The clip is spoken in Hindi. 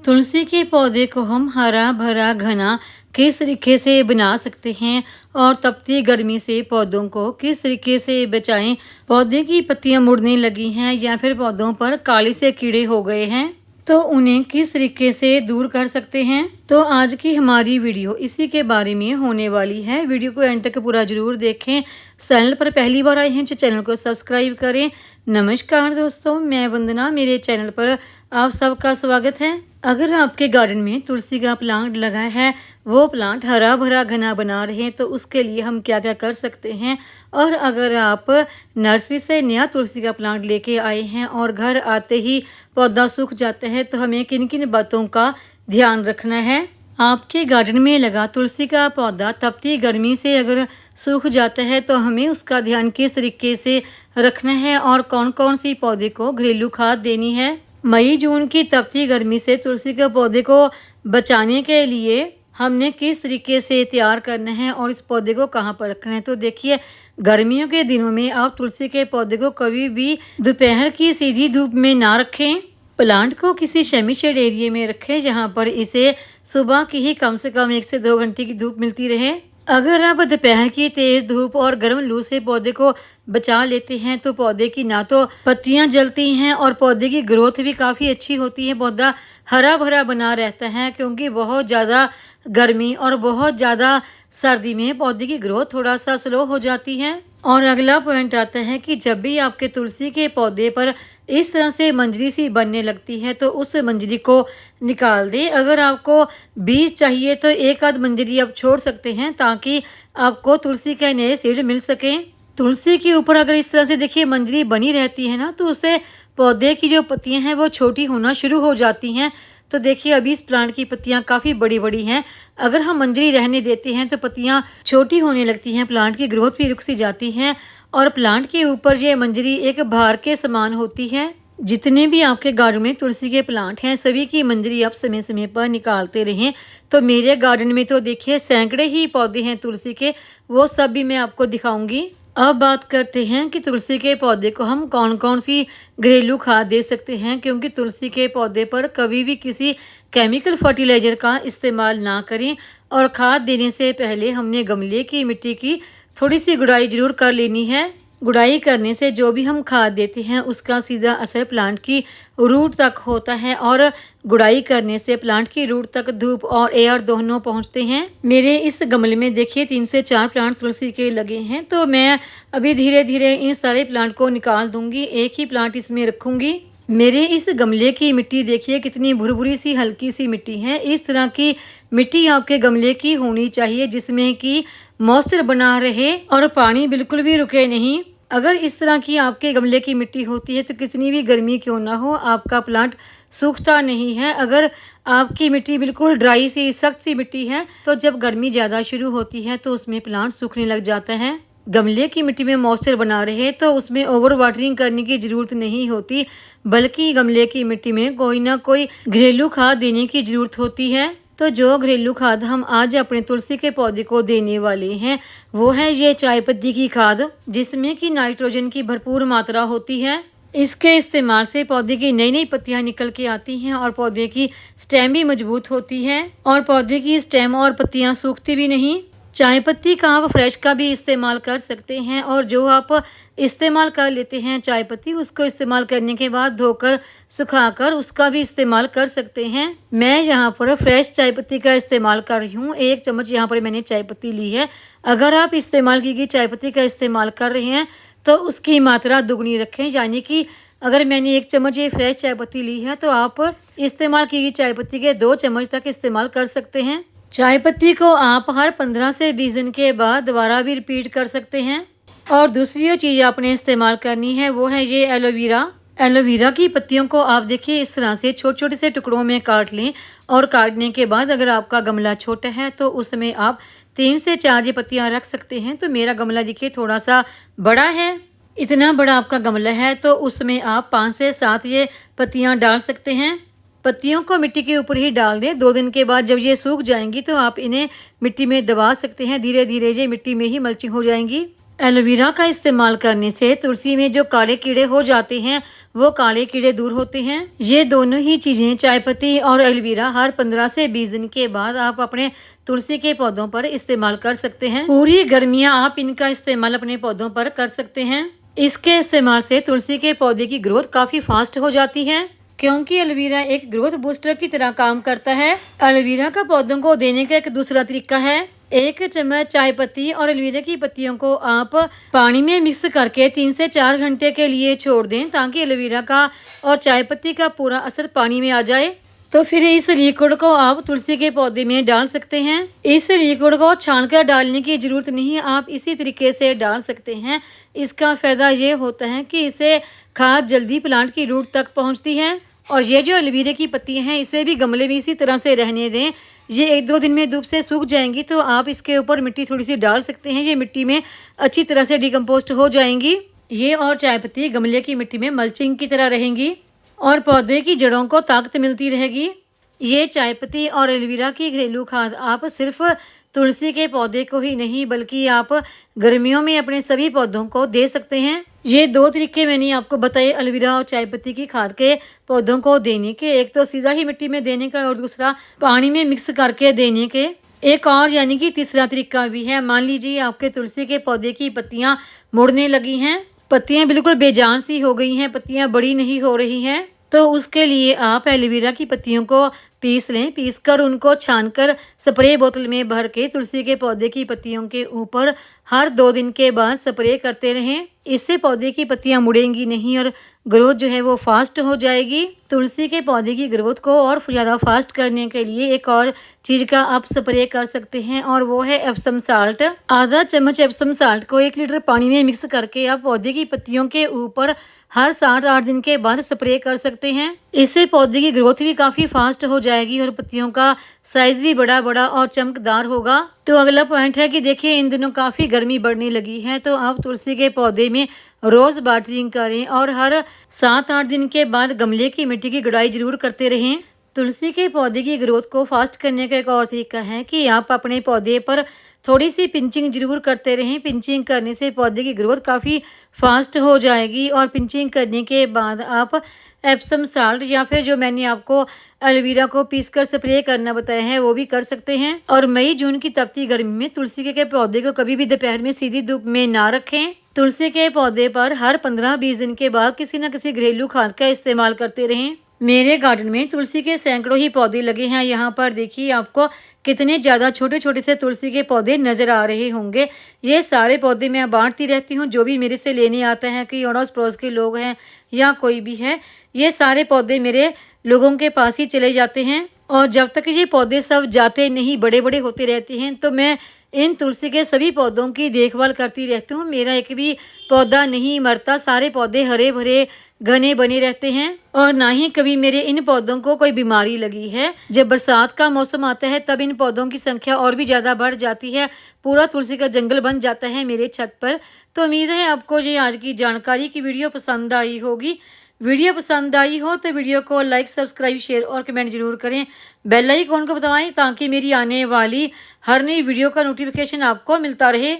तुलसी के पौधे को हम हरा भरा घना किस तरीके से बना सकते हैं और तपती गर्मी से पौधों को किस तरीके से बचाएं। पौधे की पत्तियां मुड़ने लगी हैं या फिर पौधों पर काली से कीड़े हो गए हैं तो उन्हें किस तरीके से दूर कर सकते हैं। तो आज की हमारी वीडियो इसी के बारे में होने वाली है। वीडियो को एंड तक पूरा जरूर देखें। चैनल पर पहली बार आए हैं तो चैनल को सब्सक्राइब करें। नमस्कार दोस्तों, मैं वंदना, मेरे चैनल पर आप सबका स्वागत है। अगर आपके गार्डन में तुलसी का प्लांट लगा है, वो प्लांट हरा भरा घना बना रहे हैं तो उसके लिए हम क्या क्या कर सकते हैं। और अगर आप नर्सरी से नया तुलसी का प्लांट लेके आए हैं और घर आते ही पौधा सूख जाता है तो हमें किन किन बातों का ध्यान रखना है। आपके गार्डन में लगा तुलसी का पौधा तपती गर्मी से अगर सूख जाता है तो हमें उसका ध्यान किस तरीके से रखना है और कौन कौन सी पौधे को घरेलू खाद देनी है। मई जून की तपती गर्मी से तुलसी के पौधे को बचाने के लिए हमने किस तरीके से तैयार करना है और इस पौधे को कहाँ पर रखना है। तो देखिए, गर्मियों के दिनों में आप तुलसी के पौधे को कभी भी दोपहर की सीधी धूप में ना रखें। प्लांट को किसी सेमी शेड एरिया में रखें जहाँ पर इसे सुबह की ही कम से कम 1 से 2 घंटे की धूप मिलती रहे। अगर आप दोपहर की तेज धूप और गर्म लू से पौधे को बचा लेते हैं तो पौधे की ना तो पत्तियां जलती हैं और पौधे की ग्रोथ भी काफ़ी अच्छी होती है। पौधा हरा भरा बना रहता है क्योंकि बहुत ज़्यादा गर्मी और बहुत ज़्यादा सर्दी में पौधे की ग्रोथ थोड़ा सा स्लो हो जाती है। और अगला पॉइंट आता है कि जब भी आपके तुलसी के पौधे पर इस तरह से मंजरी सी बनने लगती है तो उस मंजरी को निकाल दें। अगर आपको बीज चाहिए तो एक आध मंजरी आप छोड़ सकते हैं ताकि आपको तुलसी के नए सीड मिल सकें। तुलसी के ऊपर अगर इस तरह से देखिए मंजरी बनी रहती है ना तो उससे पौधे की जो पत्तियां हैं वो छोटी होना शुरू हो जाती हैं। तो देखिए, अभी इस प्लांट की पत्तियां काफ़ी बड़ी बड़ी हैं। अगर हम मंजरी रहने देते हैं तो पत्तियां छोटी होने लगती हैं, प्लांट की ग्रोथ भी रुक सी जाती है और प्लांट के ऊपर ये मंजरी एक भार के समान होती है। जितने भी आपके गार्डन में तुलसी के प्लांट हैं सभी की मंजरी आप समय समय पर निकालते रहें। तो मेरे गार्डन में तो देखिए सैकड़े ही पौधे हैं तुलसी के, वो सब भी मैं आपको दिखाऊंगी। अब बात करते हैं कि तुलसी के पौधे को हम कौन कौन सी घरेलू खाद दे सकते हैं। क्योंकि तुलसी के पौधे पर कभी भी किसी केमिकल फर्टिलाइजर का इस्तेमाल ना करें और खाद देने से पहले हमने गमले की मिट्टी की थोड़ी सी गुड़ाई जरूर कर लेनी है। गुड़ाई करने से जो भी हम खाद देते हैं उसका सीधा असर प्लांट की रूट तक होता है और गुड़ाई करने से प्लांट की रूट तक धूप और एयर दोनों पहुंचते हैं। मेरे इस गमले में देखिए 3 से 4 प्लांट तुलसी के लगे हैं तो मैं अभी धीरे धीरे इन सारे प्लांट को निकाल दूंगी, एक ही प्लांट इसमें रखूंगी। मेरे इस गमले की मिट्टी देखिए कितनी भुरभुरी सी हल्की सी मिट्टी है। इस तरह की मिट्टी आपके गमले की होनी चाहिए जिसमें कि मॉइस्चर बना रहे और पानी बिल्कुल भी रुके नहीं। अगर इस तरह की आपके गमले की मिट्टी होती है तो कितनी भी गर्मी क्यों ना हो आपका प्लांट सूखता नहीं है। अगर आपकी मिट्टी बिल्कुल ड्राई सी सख्त सी मिट्टी है तो जब गर्मी ज़्यादा शुरू होती है तो उसमें प्लांट सूखने लग जाता है। गमले की मिट्टी में मॉइस्चर बना रहे तो उसमें ओवर वाटरिंग करने की ज़रूरत नहीं होती, बल्कि गमले की मिट्टी में कोई ना कोई घरेलू खाद देने की ज़रूरत होती है। तो जो घरेलू खाद हम आज अपने तुलसी के पौधे को देने वाले हैं वो है ये चाय पत्ती की खाद, जिसमें कि नाइट्रोजन की भरपूर मात्रा होती है। इसके इस्तेमाल से पौधे की नई नई पत्तियां निकल के आती हैं और पौधे की स्टेम भी मजबूत होती है और पौधे की स्टेम और पत्तियां सूखती भी नहीं। चाय पत्ती का आप फ्रेश का भी इस्तेमाल कर सकते हैं और जो आप इस्तेमाल कर लेते हैं चाय पत्ती उसको इस्तेमाल करने के बाद धोकर सुखाकर उसका भी इस्तेमाल कर सकते हैं। मैं यहाँ पर फ्रेश चाय पत्ती का इस्तेमाल कर रही हूँ। 1 चम्मच यहाँ पर मैंने चाय पत्ती ली है। अगर आप इस्तेमाल की गई चाय पत्ती का इस्तेमाल कर रहे हैं तो उसकी मात्रा दुगनी रखें। यानी कि अगर मैंने 1 चम्मच ये फ्रेश चाय पत्ती ली है तो आप इस्तेमाल की गई चाय पत्ती के 2 चम्मच तक इस्तेमाल कर सकते हैं। चाय पत्ती को आप हर 15 से 20 दिन के बाद दोबारा भी रिपीट कर सकते हैं। और दूसरी जो चीज़ आपने इस्तेमाल करनी है वो है ये एलोवेरा। एलोवेरा की पत्तियों को आप देखिए इस तरह से छोटे छोटे से टुकड़ों में काट लें और काटने के बाद अगर आपका गमला छोटा है तो उसमें आप 3 से 4 ये पत्तियाँ रख सकते हैं। तो मेरा गमला देखिए थोड़ा सा बड़ा है, इतना बड़ा आपका गमला है तो उसमें आप 5 से 7 ये पत्तियाँ डाल सकते हैं। पत्तियों को मिट्टी के ऊपर ही डाल दें। 2 दिन के बाद जब ये सूख जाएंगी तो आप इन्हें मिट्टी में दबा सकते हैं। धीरे धीरे ये मिट्टी में ही मल्चिंग हो जाएंगी। एलोवेरा का इस्तेमाल करने से तुलसी में जो काले कीड़े हो जाते हैं वो काले कीड़े दूर होते हैं। ये दोनों ही चीजें चाय पत्ती और एलोवेरा हर 15 से 20 दिन के बाद आप अपने तुलसी के पौधों पर इस्तेमाल कर सकते हैं। पूरी गर्मियां आप इनका इस्तेमाल अपने पौधों पर कर सकते हैं। इसके इस्तेमाल से तुलसी के पौधे की ग्रोथ काफी फास्ट हो जाती है, क्योंकि एलोवेरा एक ग्रोथ बूस्टर की तरह काम करता है। एलोवेरा का पौधों को देने का एक दूसरा तरीका है, 1 चम्मच चाय पत्ती और एलोवेरा की पत्तियों को आप पानी में मिक्स करके 3 से 4 घंटे के लिए छोड़ दें, ताकि एलोवेरा का और चाय पत्ती का पूरा असर पानी में आ जाए। तो फिर इस लिक्विड को आप तुलसी के पौधे में डाल सकते हैं। इस लिक्विड को छानकर डालने की जरूरत नहीं, आप इसी तरीके से डाल सकते हैं। इसका फायदा ये होता है कि इससे खाद जल्दी प्लांट की रूट तक पहुंचती है। और ये जो एलोवेरा की पत्तियां हैं इसे भी गमले में इसी तरह से रहने दें। ये 1-2 दिन में धूप से सूख जाएंगी तो आप इसके ऊपर मिट्टी थोड़ी सी डाल सकते हैं। ये मिट्टी में अच्छी तरह से डिकम्पोस्ट हो जाएंगी। ये और चाय पत्ती गमले की मिट्टी में मल्चिंग की तरह रहेंगी और पौधे की जड़ों को ताकत मिलती रहेगी। ये चाय पत्ती और एलोवेरा की घरेलू खाद आप सिर्फ तुलसी के पौधे को ही नहीं बल्कि आप गर्मियों में अपने सभी पौधों को दे सकते हैं। ये 2 तरीके मैंने आपको बताए एलोवेरा और चाय पत्ती की खाद के पौधों को देने के, एक तो सीधा ही मिट्टी में देने का और दूसरा पानी में मिक्स करके देने के। एक और यानी कि तीसरा तरीका भी है। मान लीजिए आपके तुलसी के पौधे की पत्तियां मुड़ने लगी हैं, पत्तियां बिल्कुल बेजान सी हो गई हैं, पत्तियां बड़ी नहीं हो रही हैं, तो उसके लिए आप एलोवेरा की पत्तियों को पीस लें। पीसकर उनको छानकर स्प्रे बोतल में भर के तुलसी के पौधे की पत्तियों के ऊपर हर 2 दिन के बाद स्प्रे करते रहें। इससे पौधे की पत्तियां मुड़ेंगी नहीं और ग्रोथ जो है वो फास्ट हो जाएगी। तुलसी के पौधे की ग्रोथ को और ज़्यादा फास्ट करने के लिए एक और चीज़ का आप स्प्रे कर सकते हैं और वो है एप्सम साल्ट। आधा चम्मच एप्सम साल्ट को 1 लीटर पानी में मिक्स करके आप पौधे की पत्तियों के ऊपर हर 7-8 दिन के बाद स्प्रे कर सकते हैं। इससे पौधे की ग्रोथ भी काफ़ी फास्ट हो जाएगी और पत्तियों का साइज भी बड़ा बड़ा और चमकदार होगा। तो अगला पॉइंट है कि देखिए इन दिनों काफ़ी गर्मी बढ़ने लगी है, तो आप तुलसी के पौधे में रोज़ वाटरिंग करें और हर 7-8 दिन के बाद गमले की मिट्टी की गुड़ाई जरूर करते रहें। तुलसी के पौधे की ग्रोथ को फास्ट करने का एक और तरीका है कि आप अपने पौधे पर थोड़ी सी पिंचिंग जरूर करते रहें। पिंचिंग करने से पौधे की ग्रोथ काफ़ी फास्ट हो जाएगी और पिंचिंग करने के बाद आप एप्सम साल्ट या फिर जो मैंने आपको एलोवेरा को पीसकर स्प्रे करना बताया है वो भी कर सकते हैं। और मई जून की तपती गर्मी में तुलसी के पौधे को कभी भी दोपहर में सीधी धूप में ना रखें। तुलसी के पौधे पर हर 15-20 दिन के बाद किसी न किसी घरेलू खाद का इस्तेमाल करते रहें। मेरे गार्डन में तुलसी के सैकड़ों ही पौधे लगे हैं। यहाँ पर देखिए आपको कितने ज़्यादा छोटे छोटे से तुलसी के पौधे नज़र आ रहे होंगे। ये सारे पौधे मैं बांटती रहती हूँ, जो भी मेरे से लेने आता है कि अड़ोस पड़ोस के लोग हैं या कोई भी है, ये सारे पौधे मेरे लोगों के पास ही चले जाते हैं। और जब तक ये पौधे सब जाते नहीं, बड़े बड़े होते रहते हैं, तो मैं इन तुलसी के सभी पौधों की देखभाल करती रहती हूँ। मेरा एक भी पौधा नहीं मरता, सारे पौधे हरे भरे घने बने रहते हैं और ना ही कभी मेरे इन पौधों को कोई बीमारी लगी है। जब बरसात का मौसम आता है तब इन पौधों की संख्या और भी ज़्यादा बढ़ जाती है, पूरा तुलसी का जंगल बन जाता है मेरे छत पर। तो उम्मीद है आपको ये आज की जानकारी की वीडियो पसंद आई होगी। वीडियो पसंद आई हो तो वीडियो को लाइक, सब्सक्राइब, शेयर और कमेंट जरूर करें। बेल आइकन को दबाएं ताकि मेरी आने वाली हर नई वीडियो का नोटिफिकेशन आपको मिलता रहे।